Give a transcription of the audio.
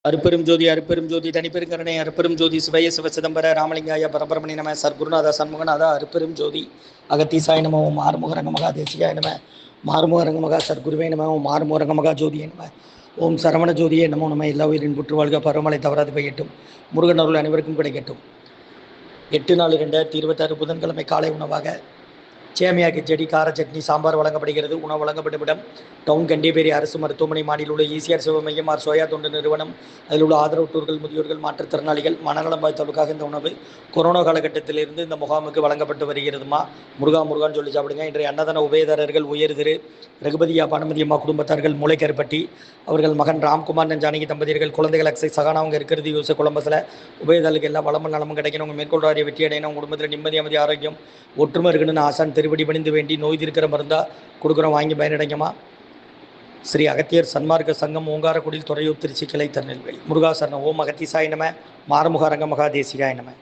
அருப்பெரும் ஜோதி தனிப்பெருங்கருணை அருப்பெரும் ஜோதி சிவய சிவ சிதம்பர ராமலிங்காய பரபரமணி நம சர்க்குருநாத சண்முகநாத அருப்பெரும் ஜோதி அகத்தீசாய நம ஓம் ஆறுமுகரங்க மகா தேசிகாய நம மாறுமுகரங்க மகா சர்க்குருவே நம ஓம் ஆறுமுகரங்க மகா ஜோதியே நம ஓம் சரவண ஜோதியே நமோ நம்ம எல்லா உயிரின் புற்று வாழ்க பருவமழை தவறாது பெய்யட்டும். முருகன் அருள் அனைவருக்கும் கிடைக்கட்டும். 8/4/2026 புதன்கிழமை காலை உணவாக சேமியா கிச்சடி, கார சட்னி, சாம்பார் வழங்கப்படுகிறது. உணவு வழங்கப்படும் இடம் டவுன் கண்டியப்பேரி அரசு மருத்துவமனை மாடியில் உள்ள ஈசிஆர் சிவ மையம் ஆர் சோயா தொண்டு நிறுவனம். அதில் உள்ள ஆதரவற்றோர்கள், முதியோர்கள், மாற்றுத்திறனாளிகள், மனநலம் பாதித்தவர்களுக்காக இந்த உணவு கொரோனா காலகட்டத்திலிருந்து இந்த முகாமுக்கு வழங்கப்பட்டு வருகிறதுமா. முருகான்னு சொல்லி சாப்பிடுங்க. இன்றைய அன்னதான உபயதாரர்கள் உயர் திரு ரகுபதியா பானுமதி அம்மா குடும்பத்தார்கள் மூளைக்கருப்பட்டி, அவர்கள் மகன் ராம்குமார் ஜானகி தம்பதியர்கள், குழந்தைகள் அக்ஸை சகானா அவங்க இருக்கிறது யூச கொலம்பஸில். உபயதாரர்களுக்கு எல்லா வளமும் நலமும் கிடைக்கணும். உங்கள் மேற்கொள்றாரிய வெற்றி அடையணும். உங்கள் குடும்பத்தில் நிம்மதி அமைதி ஆரோக்கியம் ஒற்றுமை இருக்கணும்னு ஆசான் திருவடி பணிந்து வேண்டி நோய் இருக்கிற மருந்தா கொடுக்குறோம், வாங்கி பயனடைங்கம்மா. ஸ்ரீ அகத்தியர் சன்மார்க்க சங்கம், ஓங்காரக்குடியில், துறையூர், திருச்சி கிளை, திருநெல்வேலி. முருகாசரணம். ஓம் அகத்தீசாய நம மாறுமுக அரங்க மகா தேசிகாய நம.